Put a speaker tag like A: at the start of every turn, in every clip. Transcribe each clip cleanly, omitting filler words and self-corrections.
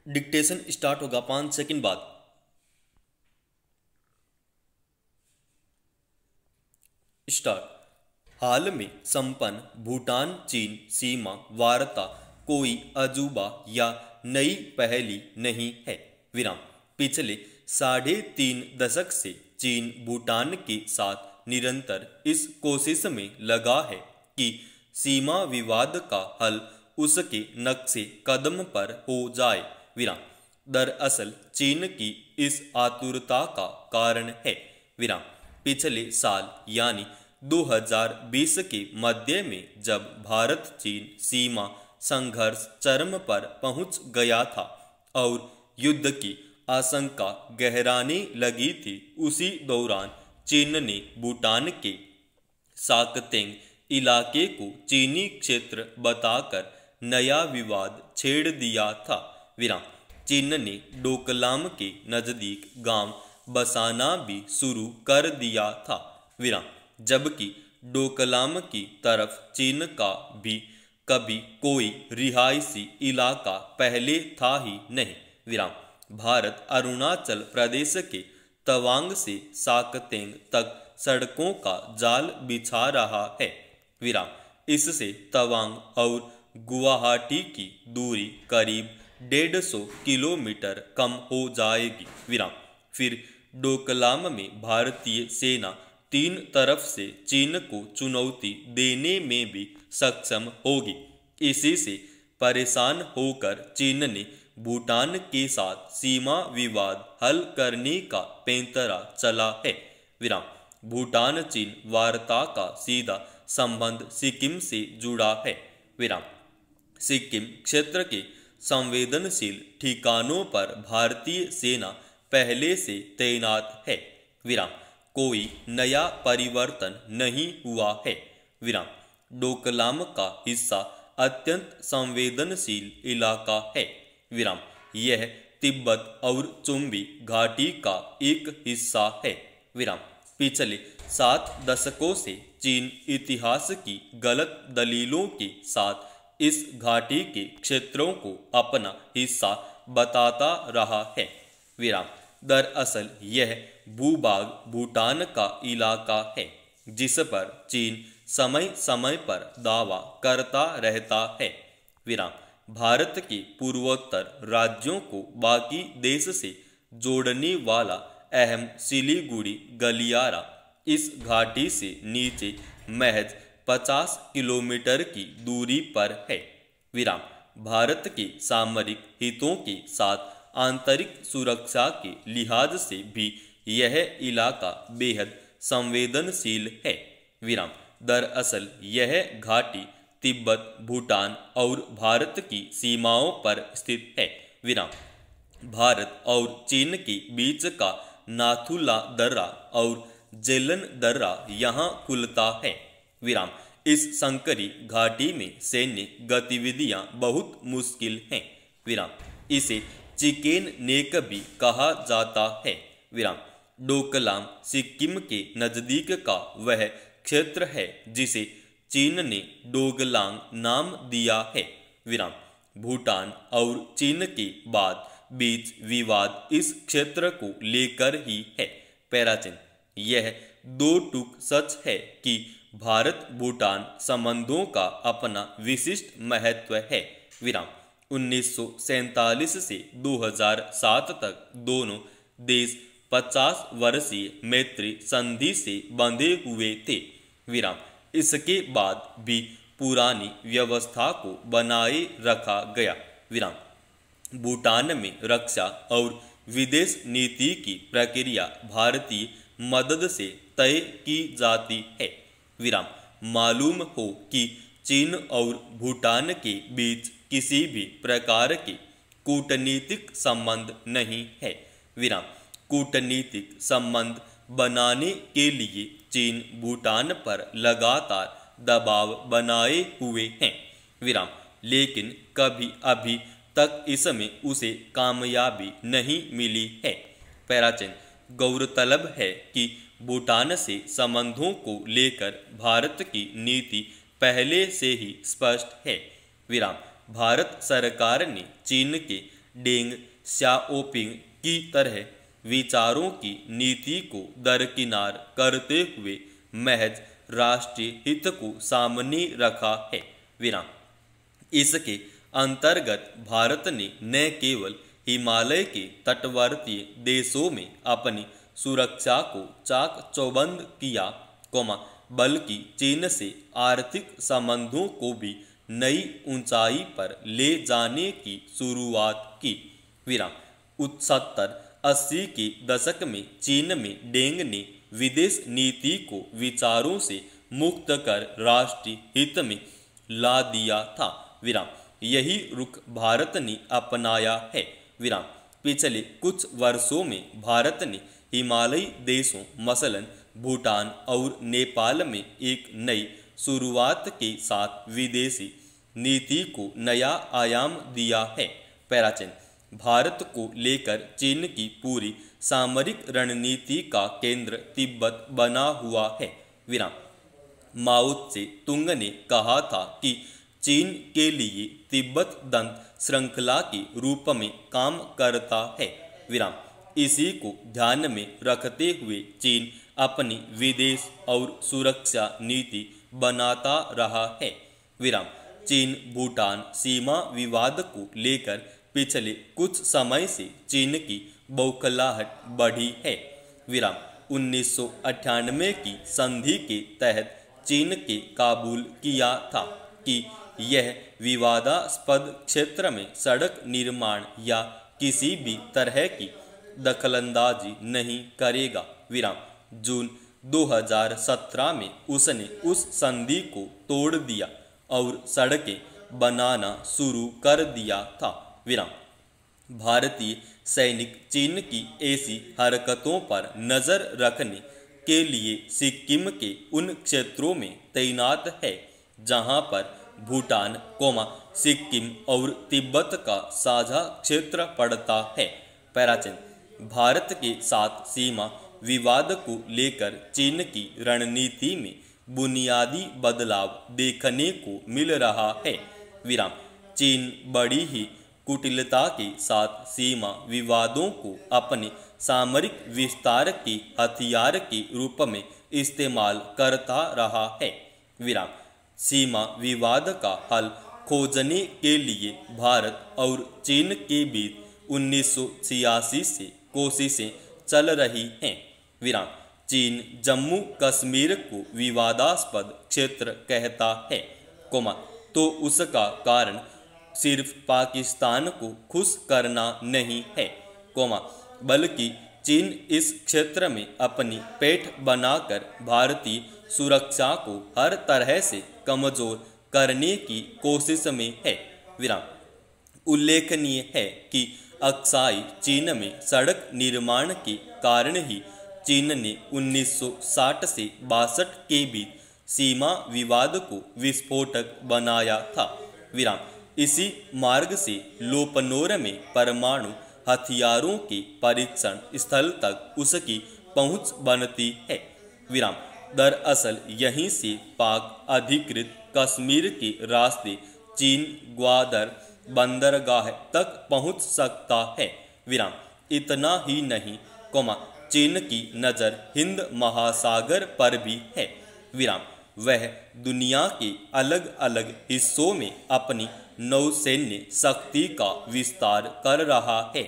A: Dictation start होगा 5 second बाद। Start. हाल में संपन्न भूटान चीन सीमा वार्ता कोई अजूबा या नई पहेली नहीं है। विराम। पिछले 3.5 दशक से चीन भूटान के साथ निरंतर इस कोशिश में लगा है कि सीमा विवाद का हल उसके नक्शे कदम पर हो जाए। विराम। दरअसल चीन की इस आतुरता का कारण है। विराम। पिछले साल यानी 2020 के मध्य में जब भारत चीन सीमा संघर्ष चरम पर पहुंच गया था और युद्ध की आशंका गहराने लगी थी, उसी दौरान चीन ने भूटान के साकतेंग इलाके को चीनी क्षेत्र बताकर नया विवाद छेड़ दिया था। विराम। चीन ने डोकलाम के नजदीक गांव बसाना भी शुरू कर दिया था। विराम। जबकि डोकलाम की तरफ चीन का भी कभी कोई रिहायशी इलाका पहले था ही नहीं। विराम। भारत अरुणाचल प्रदेश के तवांग से साकतेंग तक सड़कों का जाल बिछा रहा है। विराम। इससे तवांग और गुवाहाटी की दूरी करीब 150 किलोमीटर कम हो जाएगी। विराम। फिर डोकलाम में भारतीय सेना 3 तरफ से चीन को चुनौती देने में भी सक्षम होगी। इसी से परेशान होकर चीन ने भूटान के साथ सीमा विवाद हल करने का पैंतरा चला है। विराम। भूटान चीन वार्ता का सीधा संबंध सिक्किम से जुड़ा है। विराम। सिक्किम क्षेत्र के संवेदनशील ठिकानों पर भारतीय सेना पहले से तैनात है। विराम। कोई नया परिवर्तन नहीं हुआ है। विराम। डोकलाम का हिस्सा अत्यंत संवेदनशील इलाका है। विराम। यह तिब्बत और चुंबी घाटी का एक हिस्सा है। विराम। पिछले 7 दशकों से चीन इतिहास की गलत दलीलों के साथ इस घाटी के क्षेत्रों को अपना हिस्सा बताता रहा है। विराम। दरअसल यह भूभाग भूटान का इलाका है जिस पर चीन समय समय पर दावा करता रहता है। विराम। भारत के पूर्वोत्तर राज्यों को बाकी देश से जोड़ने वाला अहम सिलीगुड़ी गलियारा इस घाटी से नीचे महज 50 किलोमीटर की दूरी पर है। विराम। भारत के सामरिक हितों के साथ आंतरिक सुरक्षा के लिहाज से भी यह इलाका बेहद संवेदनशील है। विराम। दरअसल यह घाटी तिब्बत भूटान और भारत की सीमाओं पर स्थित है। विराम। भारत और चीन के बीच का नाथुला दर्रा और जेलन दर्रा यहाँ खुलता है। विराम। इस संकरी घाटी में सैन्य गतिविधियां बहुत मुश्किल हैं। विराम। इसे चिकेन नेक भी कहा जाता है। विराम। डोकलाम सिक्किम के नजदीक का वह क्षेत्र है जिसे चीन ने डोगलांग नाम दिया है। विराम। भूटान और चीन के बाद बीच विवाद इस क्षेत्र को लेकर ही है। पैराचिन। यह 2 टूक सच है कि भारत भूटान संबंधों का अपना विशिष्ट महत्व है। विराम। 1947 से 2007 तक दोनों देश 50 वर्षीय मैत्री संधि से बंधे हुए थे। विराम। इसके बाद भी पुरानी व्यवस्था को बनाए रखा गया। विराम। भूटान में रक्षा और विदेश नीति की प्रक्रिया भारतीय मदद से तय की जाती है। विराम। मालूम हो कि चीन और भूटान के बीच किसी भी प्रकार के कूटनीतिक संबंध नहीं है। विराम। कूटनीतिक संबंध बनाने के लिए चीन भूटान पर लगातार दबाव बनाए हुए हैं। विराम। लेकिन कभी अभी तक इसमें उसे कामयाबी नहीं मिली है। पैराचिन। गौरतलब है कि भूटान से संबंधों को लेकर भारत की नीति पहले से ही स्पष्ट है। विराम। भारत सरकार ने चीन के डेंग श्याओपिंग की तरह विचारों की नीति को दरकिनार करते हुए महज राष्ट्रीय हित को सामने रखा है। विराम। इसके अंतर्गत भारत ने न केवल हिमालय के तटवर्ती देशों में अपनी सुरक्षा को चाक चौबंद किया, बल्कि चीन से आर्थिक संबंधों को भी नई ऊंचाई पर ले जाने की शुरुआत की। विराम। 70-80 के दशक में चीन में डेंग ने विदेश नीति को विचारों से मुक्त कर राष्ट्रीय हित में ला दिया था। विराम। यही रुख भारत ने अपनाया है। विराम। पिछले कुछ वर्षों में भारत ने हिमालयी देशों मसलन भूटान और नेपाल में एक नई शुरुआत के साथ विदेशी नीति को नया आयाम दिया है। पैराचीन। भारत को लेकर चीन की पूरी सामरिक रणनीति का केंद्र तिब्बत बना हुआ है। विराम। माओ त्से तुंग ने कहा था कि चीन के लिए तिब्बत दंत श्रृंखला के रूप में काम करता है। विराम। इसी को ध्यान में रखते हुए चीन अपनी विदेश और सुरक्षा नीति बनाता रहा है। विराम। चीन भूटान सीमा विवाद को लेकर पिछले कुछ समय से चीन की बौखलाहट बढ़ी है। विराम। 1998 की संधि के तहत चीन के काबूल किया था कि यह विवादास्पद क्षेत्र में सड़क निर्माण या किसी भी तरह की दखलंदाजी नहीं करेगा। विराम। जून 2017 में उसने उस संधि को तोड़ दिया और सड़कें बनाना शुरू कर दिया था। विराम। भारतीय सैनिक चीन की ऐसी हरकतों पर नजर रखने के लिए सिक्किम के उन क्षेत्रों में तैनात है जहां पर भूटान, सिक्किम और तिब्बत का साझा क्षेत्र पड़ता है। पैराचीन। भारत के साथ सीमा विवाद को लेकर चीन की रणनीति में बुनियादी बदलाव देखने को मिल रहा है। विराम। चीन बड़ी ही कुटिलता के साथ सीमा विवादों को अपने सामरिक विस्तार के हथियार के रूप में इस्तेमाल करता रहा है। विराम। सीमा विवाद का हल खोजने के लिए भारत और चीन के बीच 1986 से कोशिशें चल रही हैं। विराम। चीन जम्मू कश्मीर को विवादास्पद क्षेत्र कहता है, तो उसका कारण सिर्फ पाकिस्तान को खुश करना नहीं है, बल्कि चीन इस क्षेत्र में अपनी पैठ बनाकर भारतीय सुरक्षा को हर तरह से कमजोर करने की कोशिश में है। विराम। उल्लेखनीय है कि अक्साई चीन में सड़क निर्माण के कारण ही चीन ने 1960 से 62 के बीच सीमा विवाद को विस्फोटक बनाया था। विराम। इसी मार्ग से लोपनोर में परमाणु हथियारों के परीक्षण स्थल तक उसकी पहुंच बनती है। विराम। दरअसल यहीं से पाक अधिकृत कश्मीर के रास्ते चीन ग्वादर बंदरगाह तक पहुंच सकता है। विराम। इतना ही नहीं, चीन की नज़र हिंद महासागर पर भी है। विराम। वह दुनिया के अलग अलग हिस्सों में अपनी नौसैन्य शक्ति का विस्तार कर रहा है।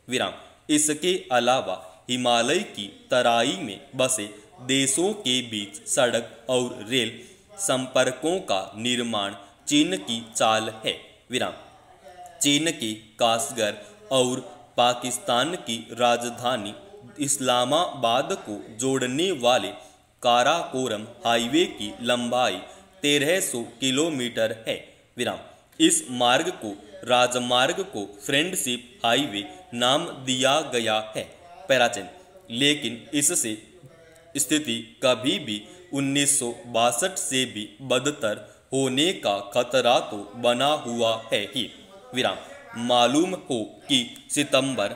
A: विराम। इसके अलावा हिमालय की तराई में बसे देशों के बीच सड़क और रेल संपर्कों का निर्माण चीन की चाल है। विराम। चीन के कासगर और पाकिस्तान की राजधानी इस्लामाबाद को जोड़ने वाले काराकोरम हाईवे की लंबाई 1300 किलोमीटर है। विराम। इस मार्ग को राजमार्ग को फ्रेंडशिप हाईवे नाम दिया गया है। पैराचीन। लेकिन इससे स्थिति कभी भी 1962 से भी बदतर होने का खतरा तो बना हुआ है ही। विराम। मालूम हो कि सितंबर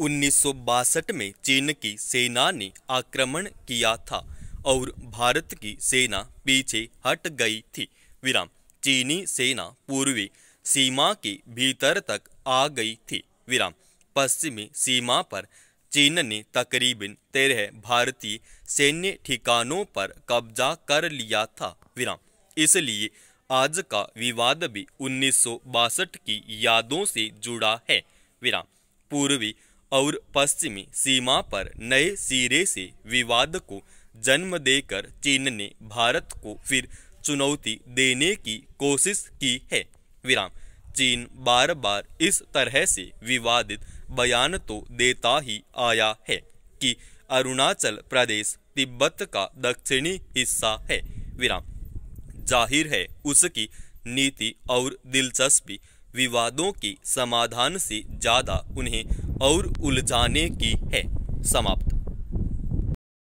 A: 1962 में चीन की सेना ने आक्रमण किया था और भारत की सेना पीछे हट गई थी। विराम। चीनी सेना पूर्वी सीमा के भीतर तक आ गई थी। विराम। पश्चिमी सीमा पर चीन ने तकरीबन 13 भारतीय सैन्य ठिकानों पर कब्जा कर लिया था। विराम। इसलिए आज का विवाद भी 1962 की यादों से जुड़ा है। विराम। पूर्वी और पश्चिमी सीमा पर नए सिरे से विवाद को जन्म देकर चीन ने भारत को फिर चुनौती देने की कोशिश की है। विराम। चीन बार बार इस तरह से विवादित बयान तो देता ही आया है कि अरुणाचल प्रदेश तिब्बत का दक्षिणी हिस्सा है। विराम। जाहिर है उसकी नीति और दिलचस्पी विवादों के समाधान से ज्यादा उन्हें और उलझाने की है। समाप्त।